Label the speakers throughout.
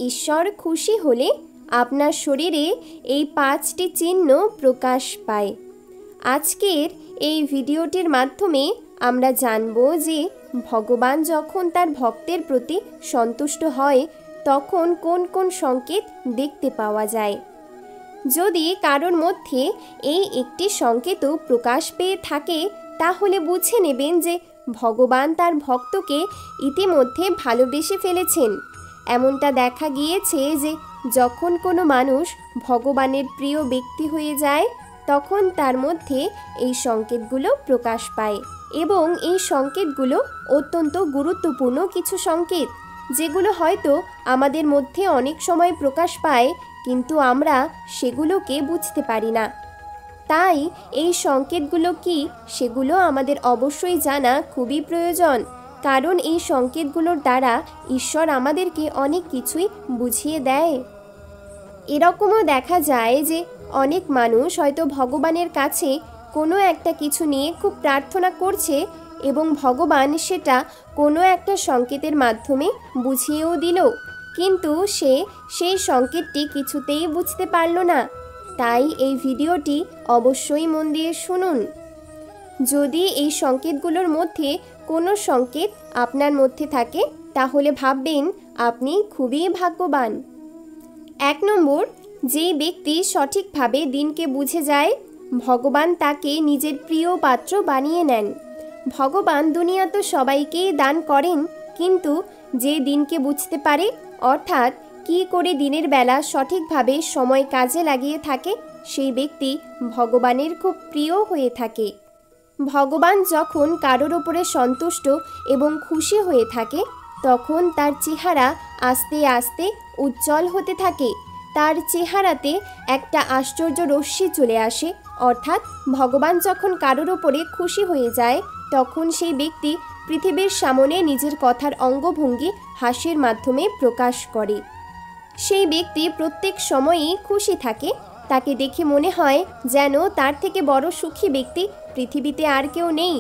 Speaker 1: ঈশ্বর খুশি হলে আপনার শরীরে এই 5টি চিহ্ন প্রকাশ পায়। আজকের এই ভিডিওটির মাধ্যমে আমরা জানব যে ভগবান যখন তার ভক্তের প্রতি সন্তুষ্ট হয় তখন কোন কোন সংকেত দেখতে পাওয়া যায়। যদি কারোর মধ্যে এই একটি সংকেতও প্রকাশ পেয়ে থাকে তাহলে বুঝে নেবেন যে ভগবান তার ভক্তকে ইতিমধ্যে ভালোবেসে ফেলেছেন। এমনটা দেখা গিয়েছে যে যখন কোনো মানুষ ভগবানের প্রিয় ব্যক্তি হয়ে যায় তখন তার মধ্যে এই সংকেতগুলো প্রকাশ পায় এবং এই সংকেতগুলো অত্যন্ত গুরুত্বপূর্ণ কিছু সংকেত, যেগুলো হয়তো আমাদের মধ্যে অনেক সময় প্রকাশ পায় কিন্তু আমরা সেগুলোকে বুঝতে পারি না। তাই এই সংকেতগুলো কি সেগুলো আমাদের অবশ্যই জানা খুবই প্রয়োজন, কারণ এই সংকেতগুলোর দ্বারা ঈশ্বর আমাদেরকে অনেক কিছুই বুঝিয়ে দেয়। এরকমও দেখা যায় যে অনেক মানুষ হয়তো ভগবানের কাছে কোনো একটা কিছু নিয়ে খুব প্রার্থনা করছে এবং ভগবান সেটা কোনো একটা সংকেতের মাধ্যমে বুঝিয়েও দিল, কিন্তু সে সেই সংকেতটি কিছুতেই বুঝতে পারল না। তাই এই ভিডিওটি অবশ্যই মন দিয়ে শুনুন। যদি এই সংকেতগুলোর মধ্যে কোনো সংকেত আপনার মধ্যে থাকে তাহলে ভাববেন আপনি খুবই ভাগ্যবান। 1 নম্বর, যেই ব্যক্তি সঠিকভাবে দিনকে বুঝে যায় ভগবান তাকে নিজের প্রিয় পাত্র বানিয়ে নেন। ভগবান দুনিয়া তো সবাইকেই দান করেন, কিন্তু যে দিনকে বুঝতে পারে অর্থাৎ কি করে দিনের বেলা সঠিকভাবে সময় কাজে লাগিয়ে থাকে সেই ব্যক্তি ভগবানের খুব প্রিয় হয়ে থাকে। ভগবান যখন কারোর ওপরে সন্তুষ্ট এবং খুশি হয়ে থাকে তখন তার চেহারা আস্তে আস্তে উজ্জ্বল হতে থাকে। তার চেহারাতে একটা আশ্চর্য রশ্মি চলে আসে, অর্থাৎ ভগবান যখন কারোর ওপরে খুশি হয়ে যায় তখন সেই ব্যক্তি পৃথিবীর সামনে নিজের কথার অঙ্গভঙ্গি হাসির মাধ্যমে প্রকাশ করে। সেই ব্যক্তি প্রত্যেক সময়ই খুশি থাকে। তাকে দেখে মনে হয় যেন তার থেকে বড় সুখী ব্যক্তি পৃথিবীতে আর কেউ নেই।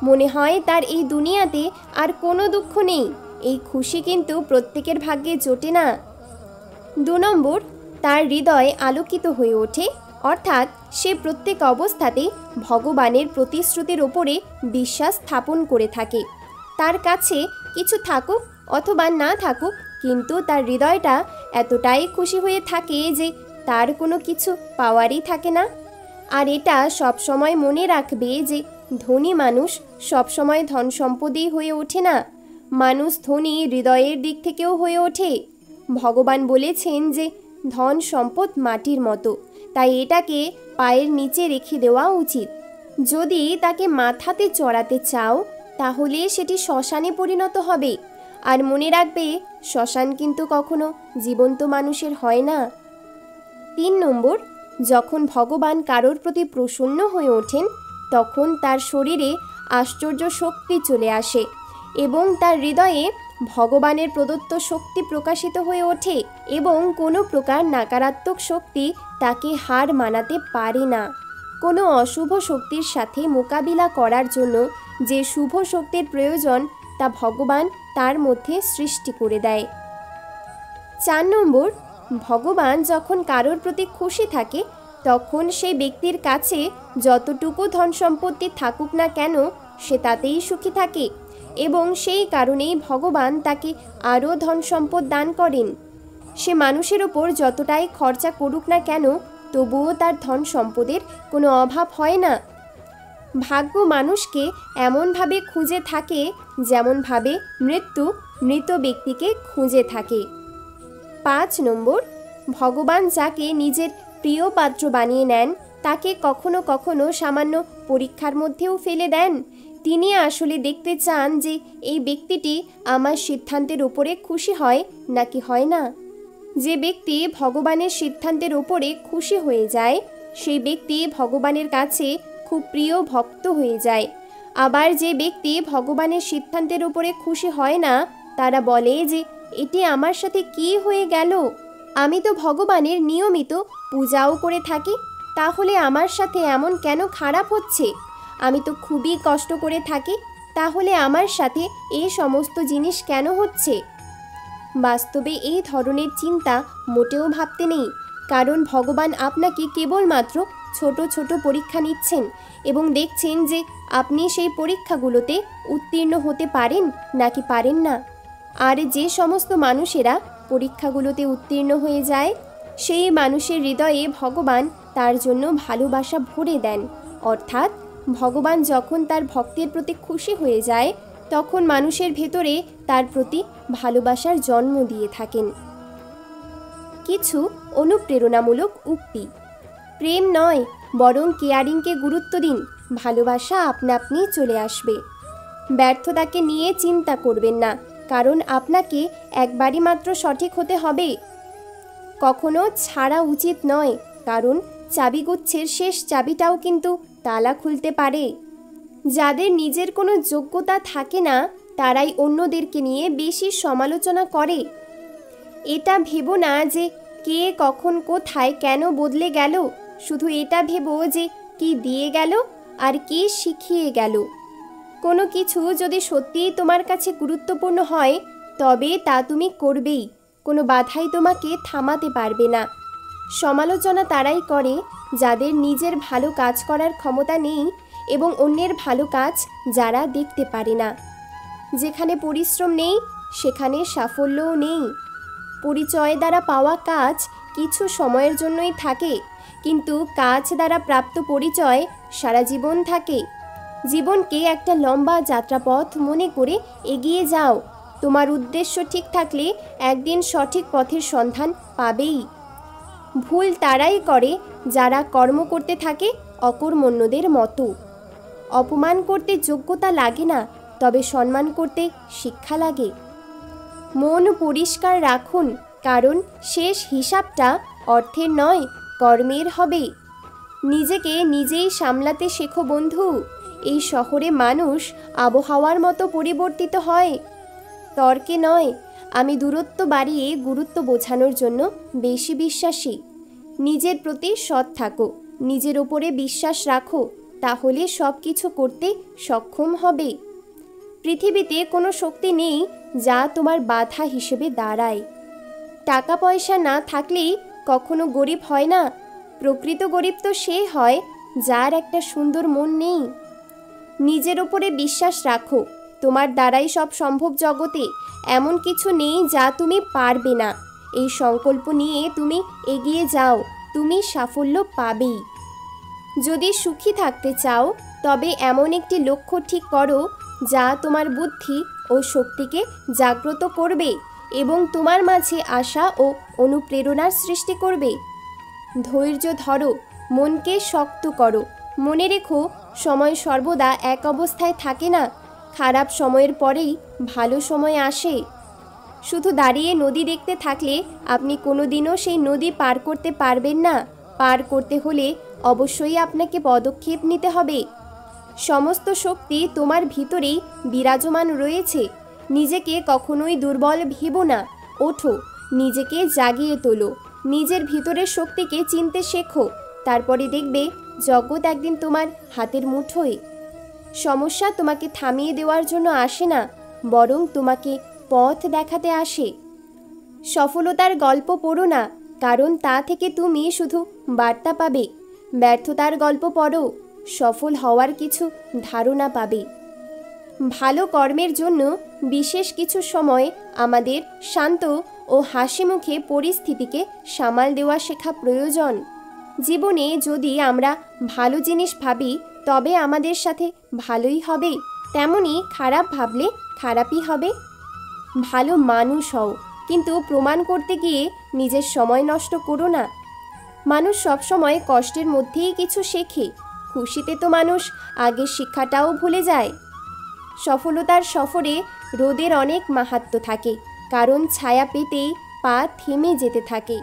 Speaker 1: মনে হয় তার এই দুনিয়াতে আর কোনো দুঃখ নেই। এই খুশি কিন্তু প্রত্যেকের ভাগ্যে জোটে না। 2 নম্বর, তার হৃদয় আলোকিত হয়ে ওঠে, অর্থাৎ সে প্রত্যেক অবস্থাতেই ভগবানের প্রতিশ্রুতির ওপরে বিশ্বাস স্থাপন করে থাকে। তার কাছে কিছু থাকুক অথবা না থাকুক, কিন্তু তার হৃদয়টা এতটাই খুশি হয়ে থাকে যে তার কোনো কিছু পাওয়ারই থাকে না। আর এটা সবসময় মনে রাখবে যে ধনী মানুষ সবসময় ধন সম্পদেই হয়ে ওঠে না, মানুষ ধনী হৃদয়ের দিক থেকেও হয়ে ওঠে। ভগবান বলেছেন যে ধন সম্পদ মাটির মতো, তাই এটাকে পায়ের নিচে রেখে দেওয়া উচিত। যদি তাকে মাথাতে চড়াতে চাও তাহলে সেটি শ্মশানে পরিণত হবে। আর মনে রাখবে শ্মশান কিন্তু কখনো জীবন্ত মানুষের হয় না। 3 নম্বর, যখন ভগবান কারোর প্রতি প্রসন্ন হয়ে ওঠেন তখন তার শরীরে আশ্চর্য শক্তি চলে আসে এবং তার হৃদয়ে ভগবানের প্রদত্ত শক্তি প্রকাশিত হয়ে ওঠে এবং কোনো প্রকার নকারাত্মক শক্তি তাকে হার মানাতে পারে না। কোনো অশুভ শক্তির সাথে মোকাবিলা করার জন্য যে শুভ শক্তির প্রয়োজন তা ভগবান তার মধ্যে সৃষ্টি করে দেয়। 4 নম্বর, ভগবান যখন কারোর প্রতি খুশি থাকে তখন সেই ব্যক্তির কাছে যতটুকু ধন সম্পত্তি থাকুক না কেন সে তাতেই সুখী থাকে এবং সেই কারণেই ভগবান তাকে আরও ধন সম্পদ দান করেন। সে মানুষের ওপর যতটাই খরচা করুক না কেন তবুও তার ধন সম্পদের কোনো অভাব হয় না। ভাগ্য মানুষকে এমনভাবে খুঁজে থাকে যেমনভাবে মৃত্যু মৃত ব্যক্তিকে খুঁজে থাকে। 5 নম্বর, ভগবান যাকে নিজের প্রিয় পাত্র বানিয়ে নেন তাকে কখনো কখনো সামান্য পরীক্ষার মধ্যেও ফেলে দেন। তিনি আসলে দেখতে চান যে এই ব্যক্তিটি আমার সিদ্ধান্তের উপরে খুশি হয় নাকি হয় না। যে ব্যক্তি ভগবানের সিদ্ধান্তের উপরে খুশি হয়ে যায় সেই ব্যক্তি ভগবানের কাছে খুব প্রিয় ভক্ত হয়ে যায়। আবার যে ব্যক্তি ভগবানের সিদ্ধান্তের উপরে খুশি হয় না তারা বলে যে এটি আমার সাথে কি হয়ে গেল, আমি তো ভগবানের নিয়মিত পূজাও করে থাকি, তাহলে আমার সাথে এমন কেন খারাপ হচ্ছে? আমি তো খুবই কষ্ট করে থাকি, তাহলে আমার সাথে এই সমস্ত জিনিস কেন হচ্ছে? বাস্তবে এই ধরনের চিন্তা মোটেও ভাবতে নেই, কারণ ভগবান আপনাকে কেবলমাত্র ছোট ছোট পরীক্ষা নিচ্ছেন এবং দেখছেন যে আপনি সেই পরীক্ষাগুলোতে উত্তীর্ণ হতে পারেন নাকি পারেন না। আর যে সমস্ত মানুষেরা পরীক্ষাগুলোতে উত্তীর্ণ হয়ে যায় সেই মানুষের হৃদয়ে ভগবান তার জন্য ভালোবাসা ভরে দেন। অর্থাৎ ভগবান যখন তার ভক্তের প্রতি খুশি হয়ে যায় তখন মানুষের ভেতরে তার প্রতি ভালোবাসার জন্ম দিয়ে থাকেন। কিছু অনুপ্রেরণামূলক উক্তি। প্রেম নয় বরং কেয়ারিংকে গুরুত্ব দিন, ভালোবাসা আপনা আপনি চলে আসবে। ব্যর্থতাকে নিয়ে চিন্তা করবেন না, কারণ আপনাকে একবারই মাত্র সঠিক হতে হবে। কখনো ছাড়া উচিত নয়, কারণ চাবিগুচ্ছের শেষ চাবিটাও কিন্তু তালা খুলতে পারে। যাদের নিজের কোনো যোগ্যতা থাকে না তারাই অন্যদেরকে নিয়ে বেশি সমালোচনা করে। এটা ভেবো না যে কে কখন কোথায় কেন বদলে গেল, শুধু এটা ভেবো যে কি দিয়ে গেল আর কে শিখিয়ে গেল। কোনো কিছু যদি সত্যিই তোমার কাছে গুরুত্বপূর্ণ হয় তবে তা তুমি করবেই, কোনো বাধাই তোমাকে থামাতে পারবে না। সমালোচনা তারাই করে যাদের নিজের ভালো কাজ করার ক্ষমতা নেই এবং অন্যের ভালো কাজ যারা দেখতে পারে না। যেখানে পরিশ্রম নেই সেখানে সাফল্যও নেই। পরিচয় দ্বারা পাওয়া কাজ কিছু সময়ের জন্যই থাকে, কিন্তু কাজ দ্বারা প্রাপ্ত পরিচয় সারা জীবন থাকে। জীবনকে একটা লম্বা যাত্রাপথ মনে করে এগিয়ে যাও। তোমার উদ্দেশ্য ঠিক থাকলে একদিন সঠিক পথের সন্ধান পাবেই। ভুল তারাই করে যারা কর্ম করতে থাকে অকর্মণ্যদের মতো। অপমান করতে যোগ্যতা লাগে না, তবে সম্মান করতে শিক্ষা লাগে। মন পরিষ্কার রাখুন, কারণ শেষ হিসাবটা অর্থের নয় কর্মের হবে। নিজেকে নিজেই সামলাতে শেখো বন্ধু। এই শহরে মানুষ আবহাওয়ার মতো পরিবর্তিত হয়। তর্কে নয়, আমি দূরত্ব বাড়িয়ে গুরুত্ব বোঝানোর জন্য বেশি বিশ্বাসী। নিজের প্রতি সৎ থাকো, নিজের ওপরে বিশ্বাস রাখো, তাহলে সব কিছু করতে সক্ষম হবে। পৃথিবীতে কোনো শক্তি নেই যা তোমার বাধা হিসেবে দাঁড়ায়। টাকা পয়সা না থাকলেই কখনো গরিব হয় না। প্রকৃত গরিব তো সে হয় যার একটা সুন্দর মন নেই। নিজের ওপরে বিশ্বাস রাখো, তোমার দ্বারাই সব সম্ভব। জগতে এমন কিছু নেই যা তুমি পারবে না। এই সংকল্প নিয়ে তুমি এগিয়ে যাও, তুমি সাফল্য পাবেই। যদি সুখী থাকতে চাও তবে এমন একটি লক্ষ্য ঠিক করো যা তোমার বুদ্ধি ও শক্তিকে জাগ্রত করবে এবং তোমার মাঝে আশা ও অনুপ্রেরণার সৃষ্টি করবে। ধৈর্য ধরো, মনকে শক্ত করো। মনে রেখো, সময় সর্বদা এক অবস্থায় থাকে না। খারাপ সময়ের পরেই ভালো সময় আসে। শুধু দাঁড়িয়ে নদী দেখতে থাকলে আপনি কোনোদিনও সেই নদী পার করতে পারবেন না। পার করতে হলে অবশ্যই আপনাকে পদক্ষেপ নিতে হবে। সমস্ত শক্তি তোমার ভিতরেই বিরাজমান রয়েছে। নিজেকে কখনোই দুর্বল ভেবো না। ওঠো, নিজেকে জাগিয়ে তোলো, নিজের ভিতরের শক্তিকে চিনতে শেখো। তারপরে দেখবে জগৎ একদিন তোমার হাতের মুঠোয়। সমস্যা তোমাকে থামিয়ে দেওয়ার জন্য আসে না, বরং তোমাকে পথ দেখাতে আসে। সফলতার গল্প পড়ো না, কারণ তা থেকে তুমি শুধু বার্তা পাবে। ব্যর্থতার গল্প পড়ো, সফল হওয়ার কিছু ধারণা পাবে। ভালো কর্মের জন্য বিশেষ কিছু সময় আমাদের শান্ত ও হাসি মুখে পরিস্থিতিকে সামাল দেওয়া শেখা প্রয়োজন। জীবনে যদি আমরা ভালো জিনিস ভাবি তবে আমাদের সাথে ভালোই হবে, তেমনি খারাপ ভাবলে খারাপই হবে। ভালো মানুষ হও, কিন্তু প্রমাণ করতে গিয়ে নিজের সময় নষ্ট করো না। মানুষ সবসময় কষ্টের মধ্যেই কিছু শেখে। খুশিতে তো মানুষ আগের শিক্ষাটাও ভুলে যায়। সফলতার সফরে রোদের অনেক মাহাত্ম্য থাকে, কারণ ছায়া পেতেই পা থেমে যেতে থাকে।